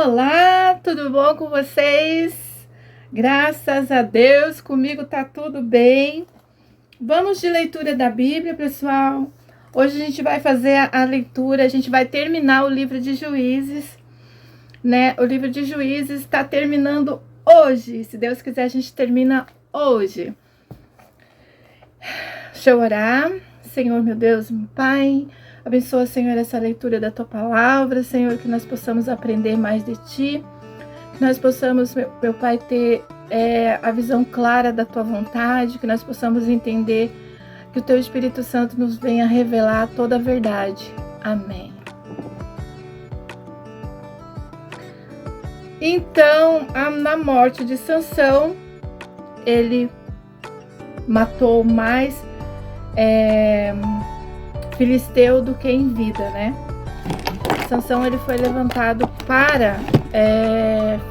Olá, tudo bom com vocês? Graças a Deus, comigo tá tudo bem. Vamos de leitura da Bíblia, pessoal. Hoje a gente vai fazer a leitura, a gente vai terminar o livro de Juízes, né? O livro de Juízes está terminando hoje. Se Deus quiser, a gente termina hoje. Deixa eu orar. Senhor, meu Deus, meu Pai, abençoa, Senhor, essa leitura da Tua Palavra, Senhor, que nós possamos aprender mais de Ti, que nós possamos, meu Pai, ter a visão clara da Tua vontade, que nós possamos entender que o Teu Espírito Santo nos venha revelar toda a verdade. Amém. Então, na morte de Sansão, ele matou mais filisteu do que em vida, né? Sansão, ele foi levantado para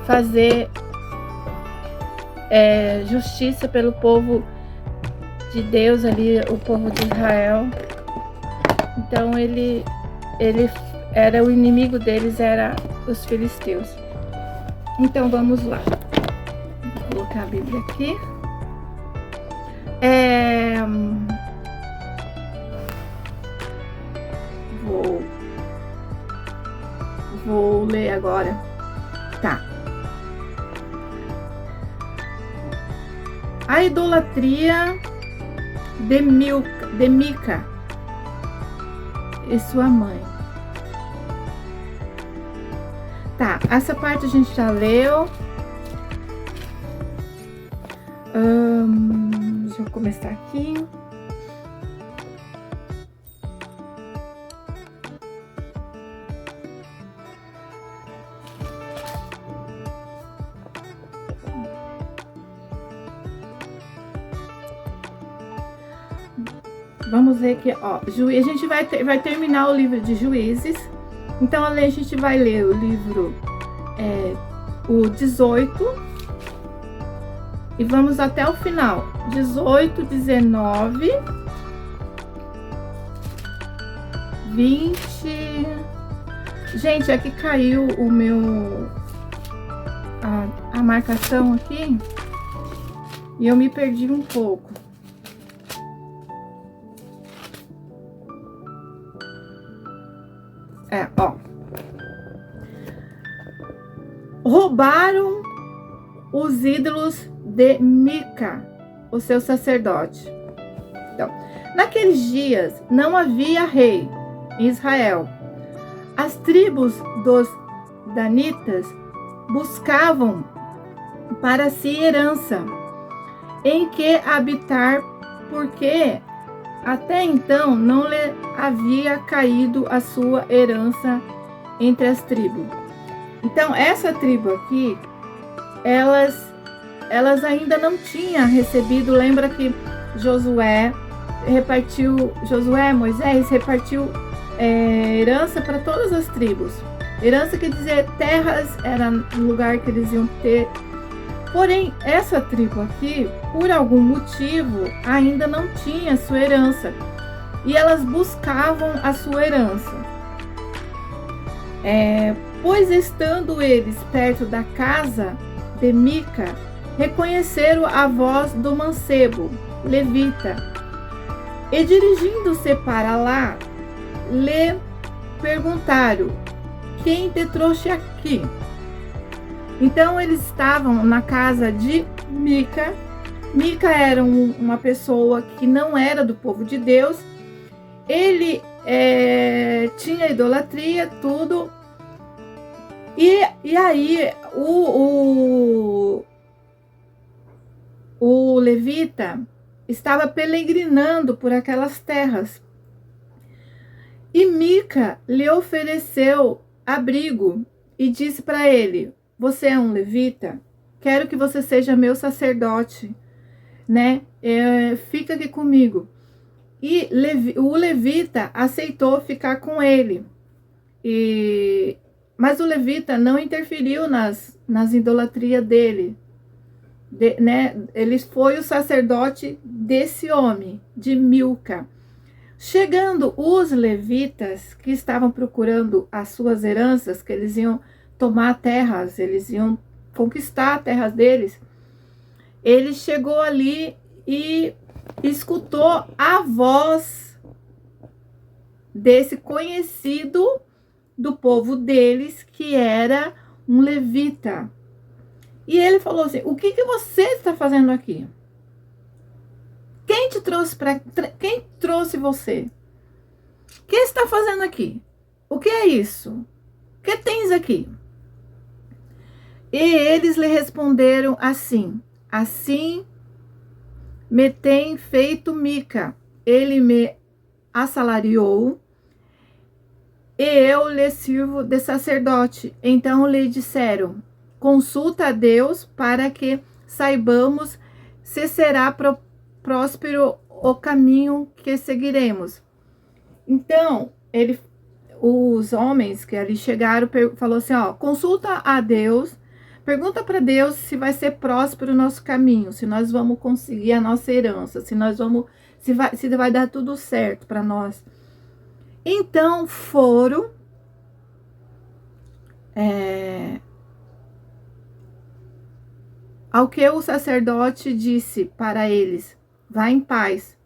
fazer justiça pelo povo de Deus ali, o povo de Israel. Então ele era o inimigo deles, era os filisteus. Então vamos lá. Vou colocar a Bíblia aqui. Vou ler agora. Tá. A idolatria de Mica e sua mãe. Tá, essa parte a gente já leu. Deixa eu começar aqui. Vamos ver aqui, ó. A gente vai terminar o livro de Juízes. Então, a gente vai ler o livro o 18 e vamos até o final. 18, 19, 20. Gente, aqui caiu o meu a marcação aqui e eu me perdi um pouco. Ó. Roubaram os ídolos de Mica, o seu sacerdote. Então, naqueles dias não havia rei em Israel. As tribos dos danitas buscavam para si herança em que habitar, porque até então não lhe havia caído a sua herança entre as tribos. Então, essa tribo aqui, elas ainda não tinham recebido. Lembra que Moisés repartiu herança para todas as tribos. Herança quer dizer terras, era o lugar que eles iam ter. Porém, essa tribo aqui, por algum motivo, ainda não tinha sua herança. E elas buscavam a sua herança. Pois estando eles perto da casa de Mica, reconheceram a voz do mancebo, levita. E dirigindo-se para lá, lhe perguntaram: quem te trouxe aqui? Então eles estavam na casa de Mica. Mica era uma pessoa que não era do povo de Deus. Ele tinha idolatria, tudo. E aí o levita estava peregrinando por aquelas terras. E Mica lhe ofereceu abrigo e disse para ele: você é um levita? Quero que você seja meu sacerdote, né? Fica aqui comigo. E o levita aceitou ficar com ele. Mas o levita não interferiu nas idolatrias dele. Né? Ele foi o sacerdote desse homem, de Milca. Chegando os levitas que estavam procurando as suas heranças, que eles iam tomar terras, eles iam conquistar terras deles. Ele chegou ali e escutou a voz desse conhecido do povo deles, que era um levita. E ele falou assim: o que você está fazendo aqui? Quem te trouxe quem trouxe você? O que está fazendo aqui? O que é isso? O que tens aqui? E eles lhe responderam assim: assim me tem feito Mica. Ele me assalariou e eu lhe sirvo de sacerdote. Então lhe disseram: consulta a Deus para que saibamos se será próspero o caminho que seguiremos. Então, os homens que ali chegaram, falou assim, ó, consulta a Deus, pergunta para Deus se vai ser próspero o nosso caminho, se nós vamos conseguir a nossa herança, se vai dar tudo certo para nós. Então foram ao que o sacerdote disse para eles: vá em paz,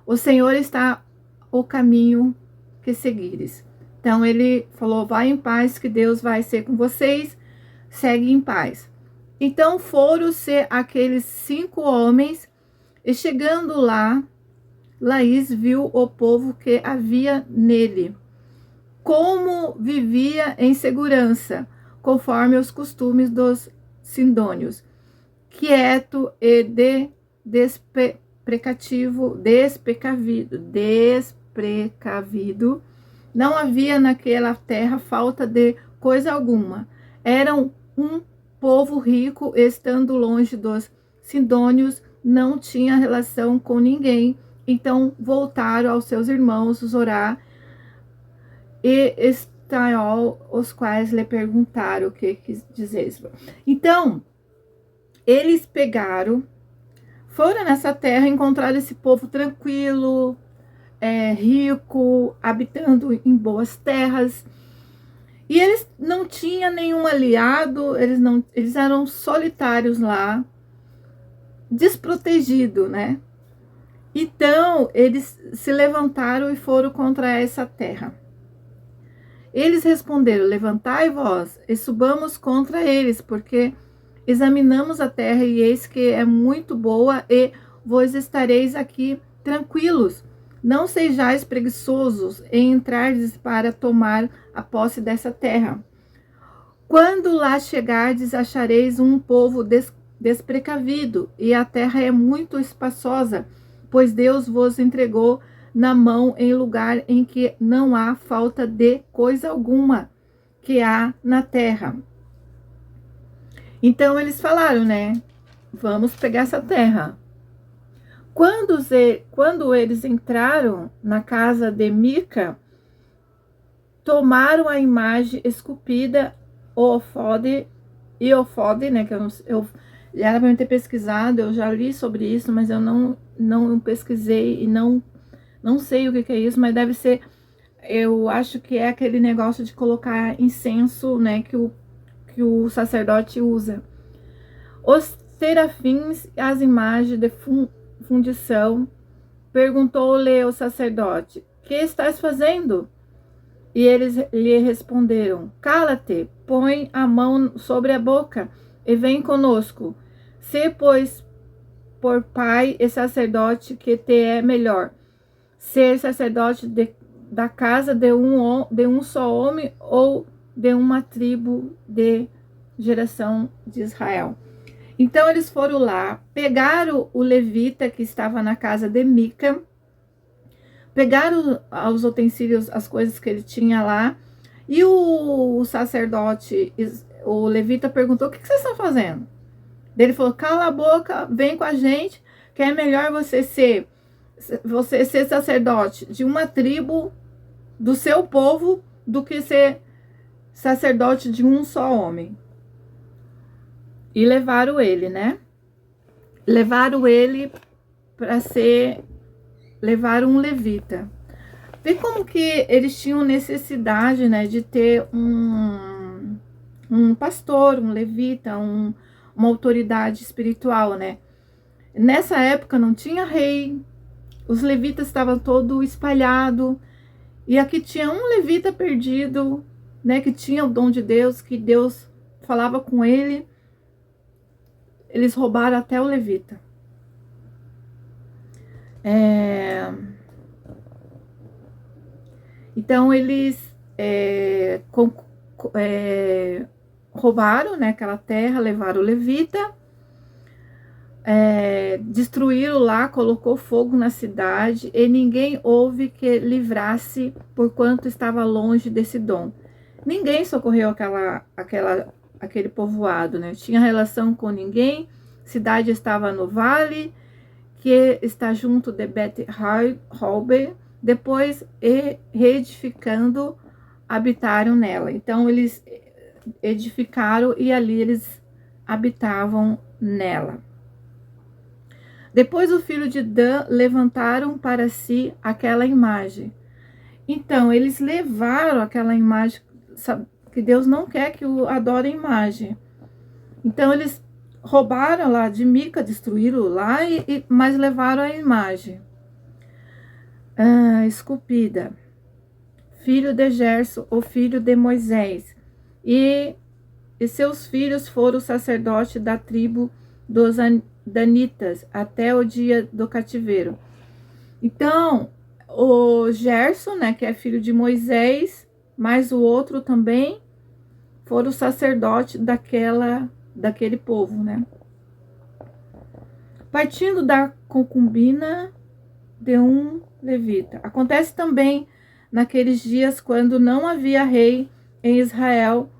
o Senhor está o caminho que seguires. Então ele falou: vá em paz, que Deus vai ser com vocês, segue em paz. Então foram-se aqueles 5 homens, e chegando lá, Laís viu o povo que havia nele, como vivia em segurança, conforme os costumes dos sidônios, quieto e desprecavido. Não havia naquela terra falta de coisa alguma. Eram um povo rico, estando longe dos sidônios, não tinha relação com ninguém. Então voltaram aos seus irmãos Zorá e Estaol, os quais lhe perguntaram o que quis dizer. Então eles foram nessa terra, encontraram esse povo tranquilo, rico, habitando em boas terras. E eles não tinham nenhum aliado, eles eram solitários lá, desprotegidos, né? Então, eles se levantaram e foram contra essa terra. Eles responderam: levantai vós e subamos contra eles, porque examinamos a terra e eis que é muito boa, e vós estareis aqui tranquilos. Não sejais preguiçosos em entrardes para tomar a posse dessa terra. Quando lá chegardes, achareis um povo desprecavido, e a terra é muito espaçosa, pois Deus vos entregou na mão em lugar em que não há falta de coisa alguma que há na terra. Então eles falaram, né? Vamos pegar essa terra. Quando eles entraram na casa de Mica, tomaram a imagem esculpida, o ofode, né? Que eu era para eu ter pesquisado, eu já li sobre isso, mas eu não pesquisei e não sei o que é isso, mas deve ser, eu acho que é aquele negócio de colocar incenso, né? Que o sacerdote usa. Os serafins, as imagens de fundição, perguntou-lhe o sacerdote: que estás fazendo? E eles lhe responderam: cala-te, põe a mão sobre a boca e vem conosco. Se, pois, por pai e sacerdote, que te é melhor ser sacerdote da casa de um só homem, ou de uma tribo de geração de Israel. Então eles foram lá, pegaram o levita que estava na casa de Mica, pegaram os utensílios, as coisas que ele tinha lá, e o sacerdote, o levita, perguntou: o que vocês estão fazendo? Ele falou: cala a boca, vem com a gente, que é melhor você ser sacerdote de uma tribo do seu povo do que ser sacerdote de um só homem. E levaram ele, né? Levaram ele para levaram um levita. Vê como que eles tinham necessidade, né, de ter um pastor, um levita, uma autoridade espiritual, né? Nessa época não tinha rei, os levitas estavam todos espalhados, e aqui tinha um levita perdido, né, que tinha o dom de Deus, que Deus falava com ele. Eles roubaram até o levita. Então eles roubaram, né, aquela terra, levaram o levita, destruíram lá, colocou fogo na cidade, e ninguém houve que livrasse, porquanto estava longe desse dom. Ninguém socorreu aquele povoado, né? Tinha relação com ninguém. Cidade estava no vale, que está junto de Bet-Hobe. Depois, reedificando, habitaram nela. Então, eles edificaram e ali eles habitavam nela. Depois, o filho de Dan levantaram para si aquela imagem. Então, eles levaram aquela imagem, sabe, que Deus não quer que adore a imagem. Então, eles roubaram lá de Mica, destruíram lá, mas levaram a imagem esculpida. Filho de Gerson, o filho de Moisés. E seus filhos foram sacerdotes da tribo dos Danitas até o dia do cativeiro. Então, o Gerson, né, que é filho de Moisés, mais o outro também, foram sacerdotes daquele povo, né? Partindo da concubina de um levita. Acontece também naqueles dias, quando não havia rei em Israel,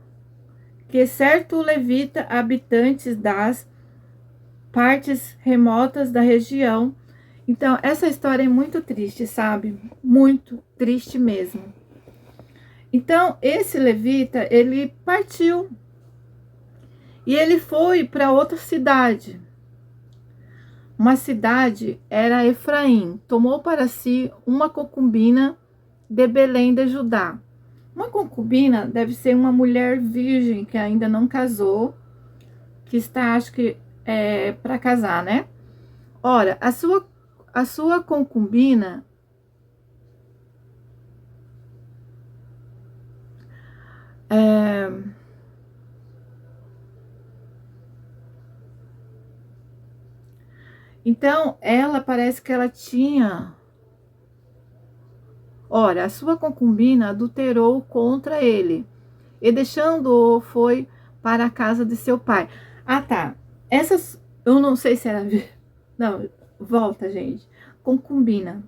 que certo levita, habitantes das partes remotas da região. Então, essa história é muito triste, sabe? Muito triste mesmo. Então, esse levita, ele partiu e ele foi para outra cidade. Uma cidade era Efraim. Tomou para si uma concubina de Belém de Judá. Uma concubina deve ser uma mulher virgem que ainda não casou, que está, acho que, para casar, né? Ora, a sua concubina então, ela parece que ela tinha... Ora, a sua concubina adulterou contra ele, e deixando-o foi para a casa de seu pai. Ah, tá. Essas, eu não sei se era... Não, volta, gente. Concubina.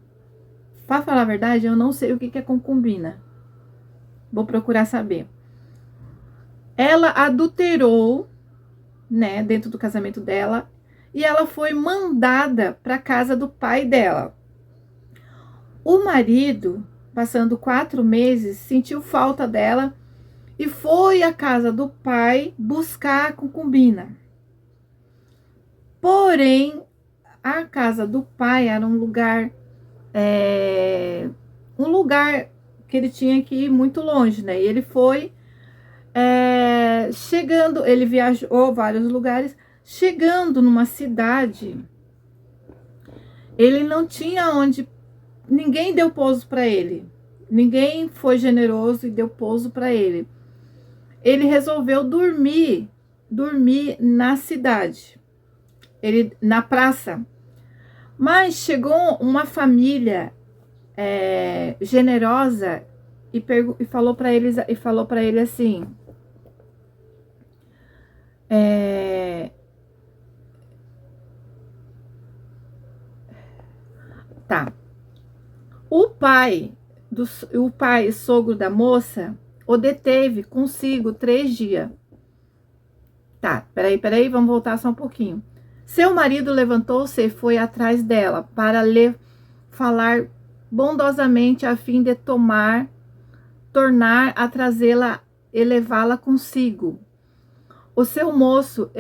Para falar a verdade, eu não sei o que é concubina. Vou procurar saber. Ela adulterou, né, dentro do casamento dela, e ela foi mandada para a casa do pai dela. O marido, passando 4 meses, sentiu falta dela e foi à casa do pai buscar a concubina. Porém, a casa do pai era um lugar que ele tinha que ir muito longe, né? E ele foi chegando, ele viajou vários lugares, chegando numa cidade, ele não tinha onde, ninguém deu pouso para ele, ninguém foi generoso e deu pouso para ele. Ele resolveu dormir na cidade, na praça. Mas chegou uma família generosa e falou para ele assim: tá. O pai sogro da moça o deteve consigo 3 dias. Tá, peraí, vamos voltar só um pouquinho. Seu marido levantou-se e foi atrás dela para lhe falar bondosamente a fim de tornar a trazê-la e levá-la consigo. O seu moço,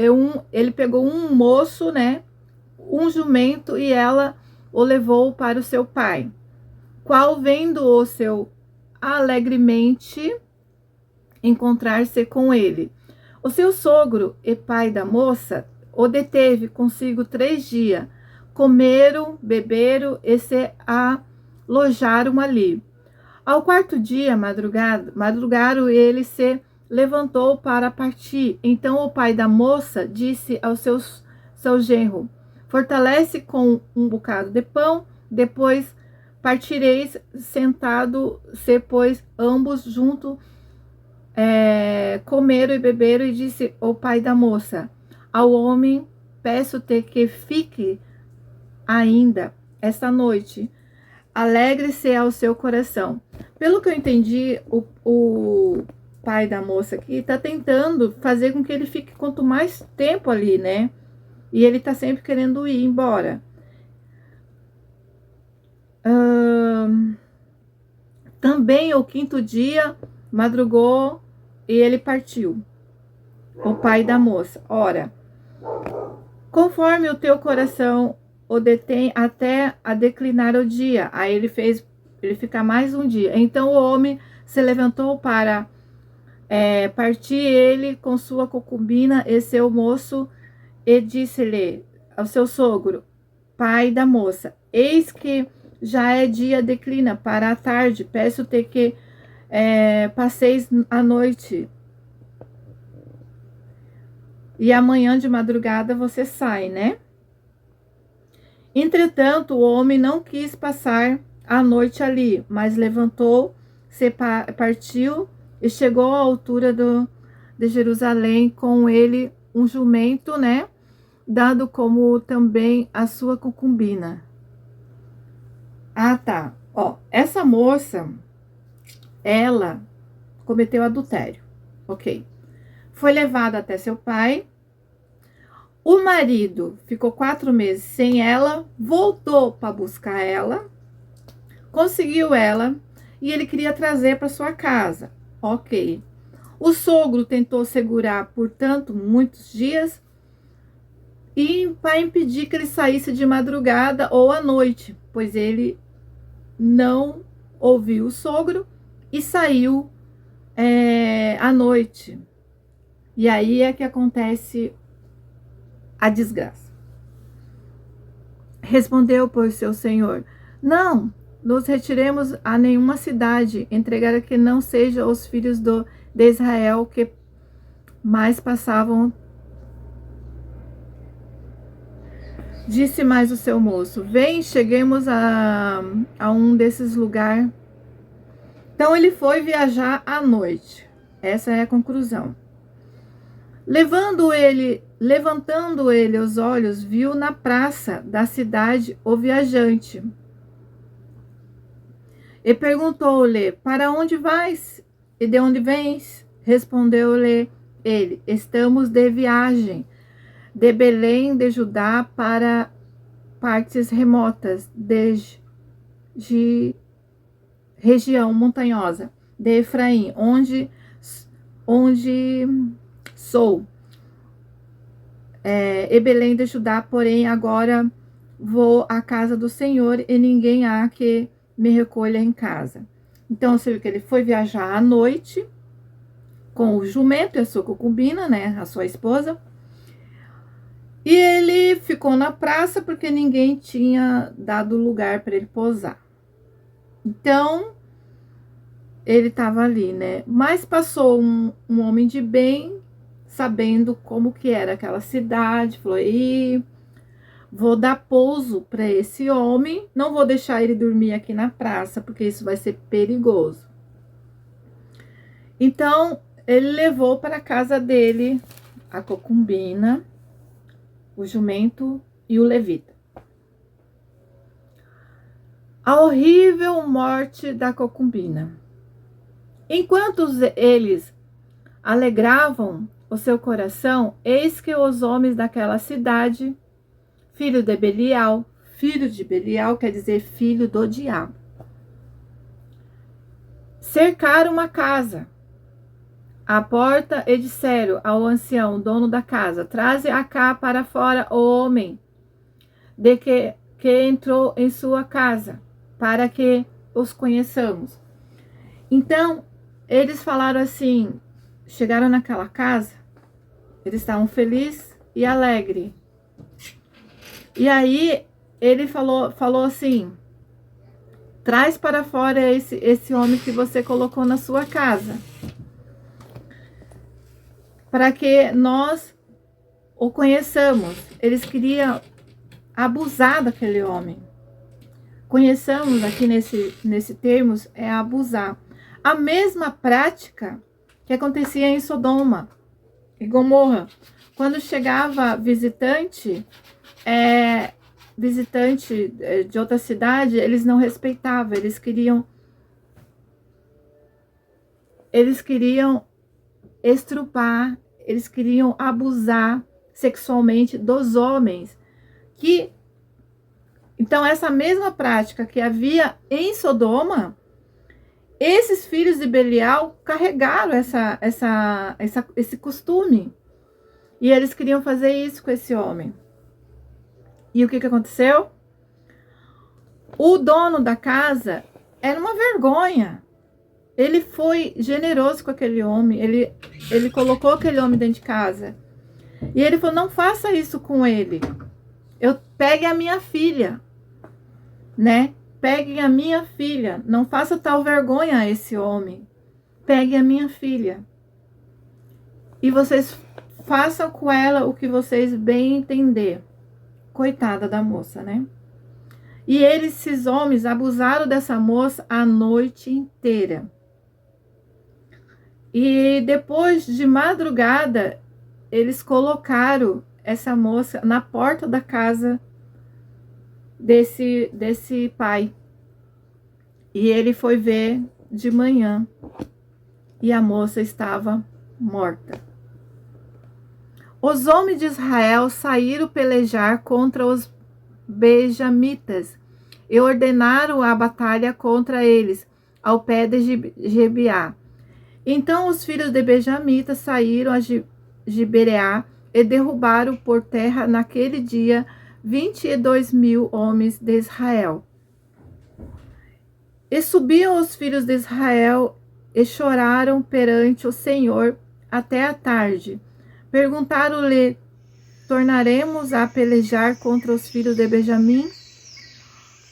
ele pegou um moço, né, um jumento, e ela o levou para o seu pai, qual, vendo o seu alegremente encontrar-se com ele, O seu sogro e pai da moça o deteve consigo 3 dias. Comeram, beberam e se alojaram ali. Ao 4º dia, madrugaram, ele se levantou para partir. Então o pai da moça disse ao seu genro: fortalece com um bocado de pão, depois partireis. Sentado-se, pois, ambos juntos comeram e beberam, e disse o pai da moça ao homem: peço-te que fique ainda esta noite, alegre-se ao seu coração. Pelo que eu entendi, o pai da moça aqui tá tentando fazer com que ele fique quanto mais tempo ali, né? E ele tá sempre querendo ir embora. Também o 5º dia madrugou e ele partiu. O pai da moça: ora, conforme o teu coração o detém até a declinar o dia. Aí ele fez ele ficar mais um dia. Então o homem se levantou para partir, ele com sua concubina e seu moço, e disse-lhe ao seu sogro, pai da moça: eis que já é dia, declina para a tarde, peço-te que passeis a noite, e amanhã de madrugada você sai, né? Entretanto, o homem não quis passar a noite ali, mas levantou-se, partiu e chegou à altura de Jerusalém, com ele um jumento, né? Dado como também a sua concubina. Ah, tá. Ó, essa moça, ela cometeu adultério, ok? Foi levada até seu pai. O marido ficou 4 meses sem ela, voltou para buscar ela, conseguiu ela e ele queria trazer para sua casa, ok? O sogro tentou segurar, portanto, muitos dias, e para impedir que ele saísse de madrugada ou à noite, pois ele não ouviu o sogro e saiu à noite. E aí é que acontece a desgraça. Respondeu, pois, seu senhor: não nos retiremos a nenhuma cidade, entregar a que não seja os filhos de Israel que mais passavam. Disse mais o seu moço: vem, cheguemos a um desses lugares. Então ele foi viajar à noite. Essa é a conclusão. Levantando ele os olhos, viu na praça da cidade o viajante. E perguntou-lhe: para onde vais? E de onde vens? Respondeu-lhe ele: estamos de viagem de Belém de Judá para partes remotas de região montanhosa de Efraim, onde sou. E Belém de Judá, porém, agora vou à casa do Senhor e ninguém há que me recolha em casa. Então, você viu que ele foi viajar à noite com o jumento e a sua concubina, né, a sua esposa. E ele ficou na praça porque ninguém tinha dado lugar para ele pousar. Então, ele estava ali, né? Mas passou um homem de bem, sabendo como que era aquela cidade, falou: e vou dar pouso para esse homem, não vou deixar ele dormir aqui na praça, porque isso vai ser perigoso. Então, ele levou para a casa dele a concubina, o jumento e o levita. A horrível morte da concubina. Enquanto eles alegravam o seu coração, eis que os homens daquela cidade, filho de Belial quer dizer filho do diabo, cercaram uma casa à porta e disseram ao ancião, dono da casa: traze cá para fora o homem de que entrou em sua casa, para que os conheçamos. Então, eles falaram assim, chegaram naquela casa Eles estavam felizes e alegres. E aí ele falou assim: traz para fora esse homem que você colocou na sua casa, para que nós o conheçamos. Eles queriam abusar daquele homem. Conheçamos aqui nesse termos é abusar. A mesma prática que acontecia em Sodoma e Gomorra. Quando chegava visitante de outra cidade, eles não respeitavam, eles queriam estrupar, eles queriam abusar sexualmente dos homens. Então, essa mesma prática que havia em Sodoma, esses filhos de Belial carregaram esse costume. E eles queriam fazer isso com esse homem. E o que aconteceu? O dono da casa era uma vergonha. Ele foi generoso com aquele homem. Ele colocou aquele homem dentro de casa. E ele falou: não faça isso com ele. Pegue a minha filha, né? Peguem a minha filha. Não faça tal vergonha a esse homem. Pegue a minha filha. E vocês façam com ela o que vocês bem entender. Coitada da moça, né? E esses homens abusaram dessa moça a noite inteira. E depois de madrugada, eles colocaram essa moça na porta da casa desse pai. E ele foi ver de manhã e a moça estava morta. Os homens de Israel saíram pelejar contra os benjamitas e ordenaram a batalha contra eles ao pé de Gibeá. Então os filhos de Benjamita saíram a Gibeá e derrubaram por terra naquele dia 22.000 homens de Israel. E subiam os filhos de Israel e choraram perante o Senhor até a tarde. Perguntaram-lhe: tornaremos a pelejar contra os filhos de Benjamim,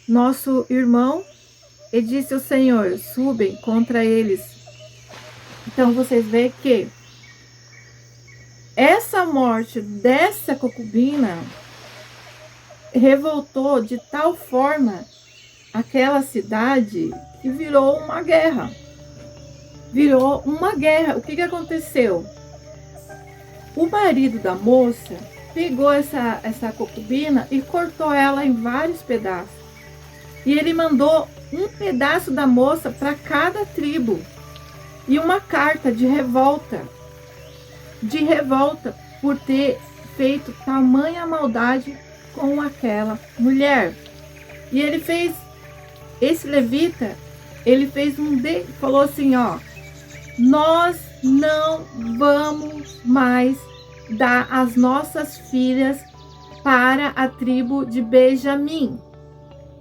nosso irmão? E disse o Senhor: subem contra eles. Então vocês veem que essa morte dessa concubina revoltou de tal forma aquela cidade que virou uma guerra. Virou uma guerra. O que aconteceu? O marido da moça pegou essa concubina e cortou ela em vários pedaços. E ele mandou um pedaço da moça para cada tribo. E uma carta de revolta por ter feito tamanha maldade com aquela mulher. E ele fez, esse levita, ele fez falou assim, ó: nós não vamos mais dar as nossas filhas para a tribo de Benjamim.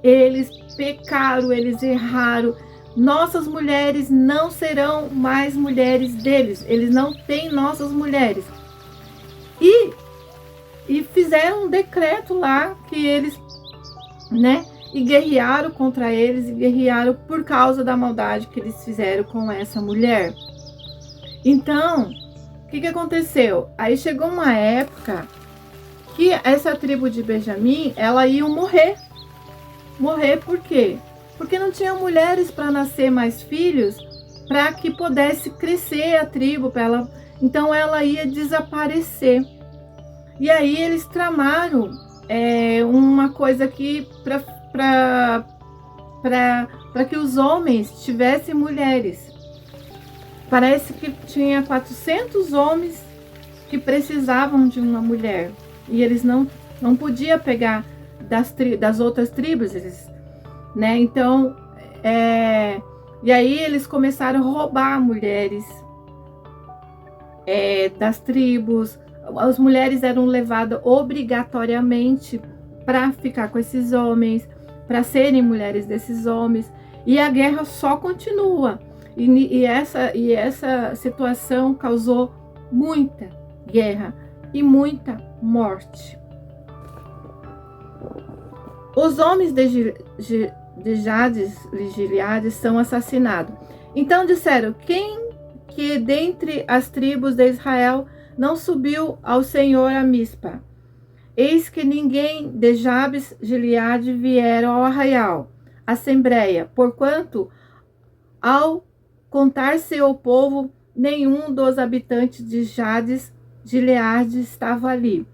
Eles pecaram, eles erraram. Nossas mulheres não serão mais mulheres deles. Eles não têm nossas mulheres. E fizeram um decreto lá que eles, né? E guerrearam contra eles, e guerrearam por causa da maldade que eles fizeram com essa mulher. Então, o que aconteceu? Aí chegou uma época que essa tribo de Benjamim, ela ia morrer. Morrer por quê? Porque não tinha mulheres para nascer mais filhos, para que pudesse crescer a tribo, para ela. Então ela ia desaparecer. E aí eles tramaram uma coisa aqui para que os homens tivessem mulheres. Parece que tinha 400 homens que precisavam de uma mulher. E eles não podiam pegar das outras tribos, né? Então, e aí eles começaram a roubar mulheres das tribos. As mulheres eram levadas obrigatoriamente para ficar com esses homens, para serem mulheres desses homens. E a guerra só continua. E essa situação causou muita guerra e muita morte. Os homens de Jabes e Gileade são assassinados. Então disseram: quem que dentre as tribos de Israel não subiu ao Senhor a Mispa? Eis que ninguém de Jabes e Gileade vieram ao arraial, assembleia, porquanto, ao contar-se o povo, nenhum dos habitantes de Jabes e Gileade estava ali.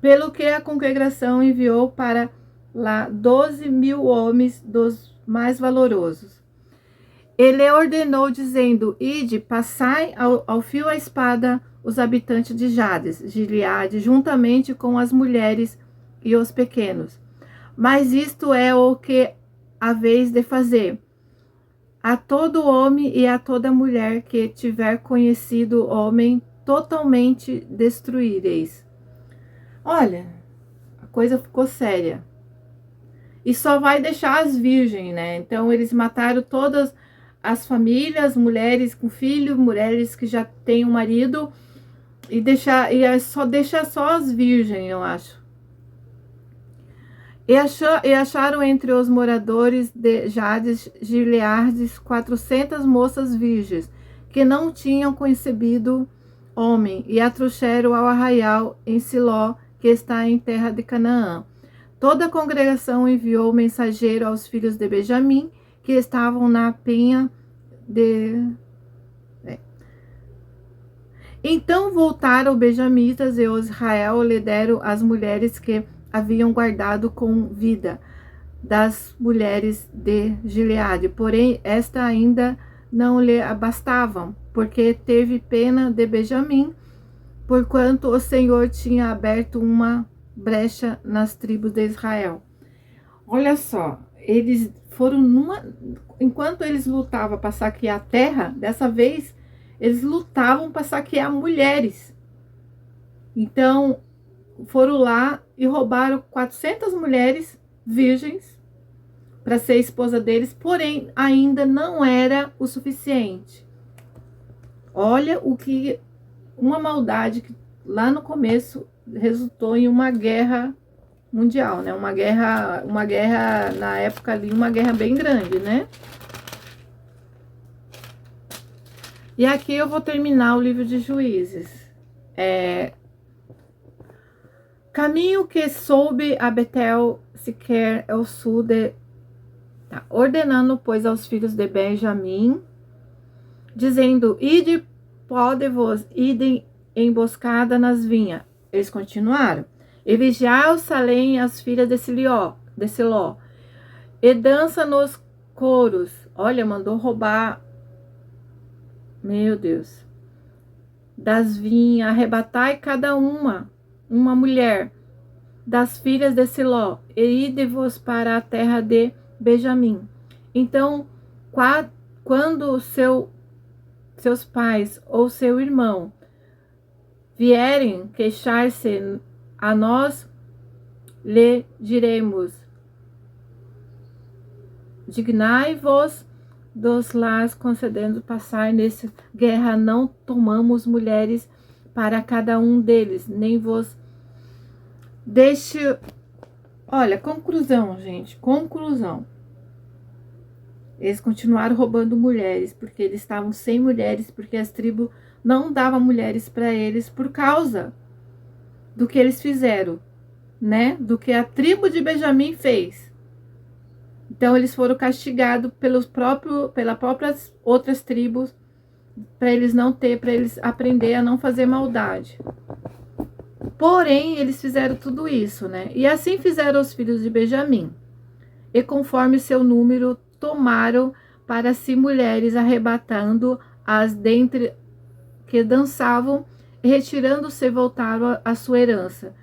Pelo que a congregação enviou para lá 12.000 homens dos mais valorosos. Ele ordenou, dizendo: ide, passai ao fio a espada os habitantes de Jabes, Gileade, juntamente com as mulheres e os pequenos. Mas isto é o que haveis de fazer: a todo homem e a toda mulher que tiver conhecido homem, totalmente destruireis. Olha, a coisa ficou séria. E só vai deixar as virgens, né? Então eles mataram todas as famílias, mulheres com filho, mulheres que já têm um marido, e deixa só as virgens, eu acho. E acharam entre os moradores de Jabes e Gileade 400 moças virgens, que não tinham concebido homem, e a trouxeram ao arraial em Siló, que está em terra de Canaã. Toda a congregação enviou mensageiro aos filhos de Benjamim, que estavam na penha de... Então voltaram os benjamitas e os Israel lhe deram as mulheres que haviam guardado com vida das mulheres de Gileade. Porém, esta ainda não lhe abastavam, porque teve pena de Benjamim, porquanto o Senhor tinha aberto uma brecha nas tribos de Israel. Olha só, eles foram enquanto eles lutavam para saquear a terra, dessa vez eles lutavam para saquear mulheres. Então foram lá e roubaram 400 mulheres virgens para ser esposa deles, porém ainda não era o suficiente. Olha o que uma maldade que lá no começo resultou em uma guerra mundial, né? Uma guerra na época ali, uma guerra bem grande, né? E aqui eu vou terminar o livro de Juízes. Caminho que soube a Betel, sequer ao sul de... Tá. Ordenando, pois, aos filhos de Benjamim, dizendo: ide, pode-vos, idem emboscada nas vinhas. Eles continuaram. E vigiai o Salém e as filhas de Siló, e dança nos coros. Olha, mandou roubar, meu Deus, das vinhas, arrebatai cada uma mulher das filhas de Siló, e ide-vos para a terra de Benjamim. Então, quando seus pais ou seu irmão vierem queixar-se a nós, lhe diremos: dignai-vos dos lares, concedendo passar nessa guerra, não tomamos mulheres para cada um deles, nem vos deixe... Olha, conclusão, gente, conclusão. Eles continuaram roubando mulheres, porque eles estavam sem mulheres, porque as tribos não davam mulheres para eles por causa do que eles fizeram, né? Do que a tribo de Benjamim fez. Então eles foram castigados pelas próprias outras tribos, para eles aprender a não fazer maldade. Porém, eles fizeram tudo isso, né? E assim fizeram os filhos de Benjamim. E conforme seu número, tomaram para si mulheres, arrebatando as dentre que dançavam, e retirando-se, voltaram a sua herança.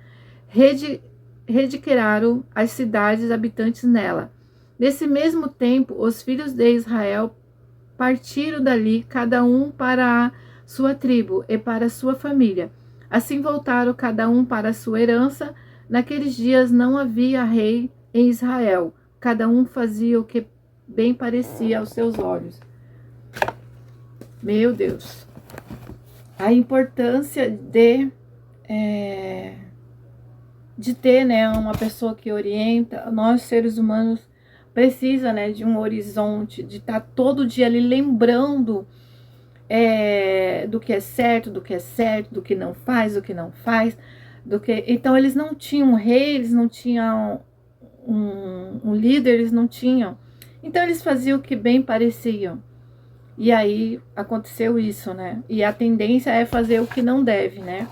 Reedificaram as cidades habitantes nela. Nesse mesmo tempo, os filhos de Israel partiram dali, cada um para a sua tribo e para a sua família. Assim voltaram cada um para a sua herança. Naqueles dias não havia rei em Israel. Cada um fazia o que bem parecia aos seus olhos. Meu Deus. A importância de de ter, né, uma pessoa que orienta. Nós, seres humanos, precisa, né, de um horizonte, de estar todo dia ali lembrando do que é certo, do que é certo, do que não faz, do que não faz, do que... Então eles não tinham um rei, eles não tinham um líder, eles não tinham. Então eles faziam o que bem pareciam. E aí aconteceu isso, né? E a tendência é fazer o que não deve, né?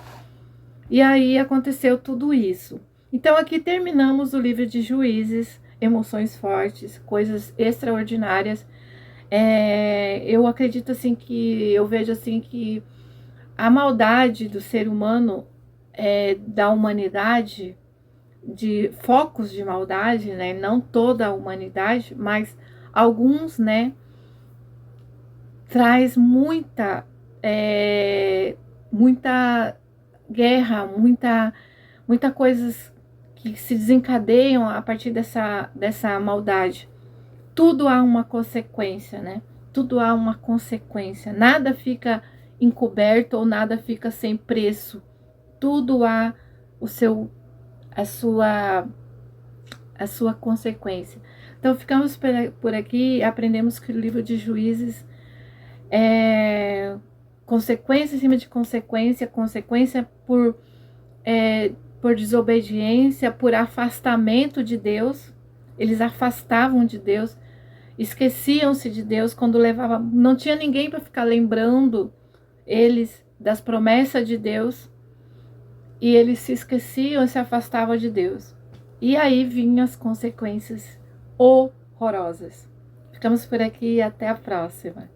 E aí aconteceu tudo isso. Então aqui terminamos o livro de Juízes, emoções fortes, coisas extraordinárias. Eu acredito assim que, eu vejo assim que a maldade do ser humano, da humanidade, de focos de maldade, né? Não toda a humanidade, mas alguns, né? Traz muita guerra, muita coisas que se desencadeiam a partir dessa maldade. Tudo há uma consequência, né? Tudo há uma consequência. Nada fica encoberto ou nada fica sem preço. Tudo há a sua consequência. Então ficamos por aqui, aprendemos que o livro de Juízes é consequência em cima de consequência, consequência por desobediência, por afastamento de Deus. Eles afastavam de Deus, esqueciam-se de Deus quando levava, não tinha ninguém para ficar lembrando eles das promessas de Deus, e eles se esqueciam e se afastavam de Deus. E aí vinham as consequências horrorosas. Ficamos por aqui e até a próxima.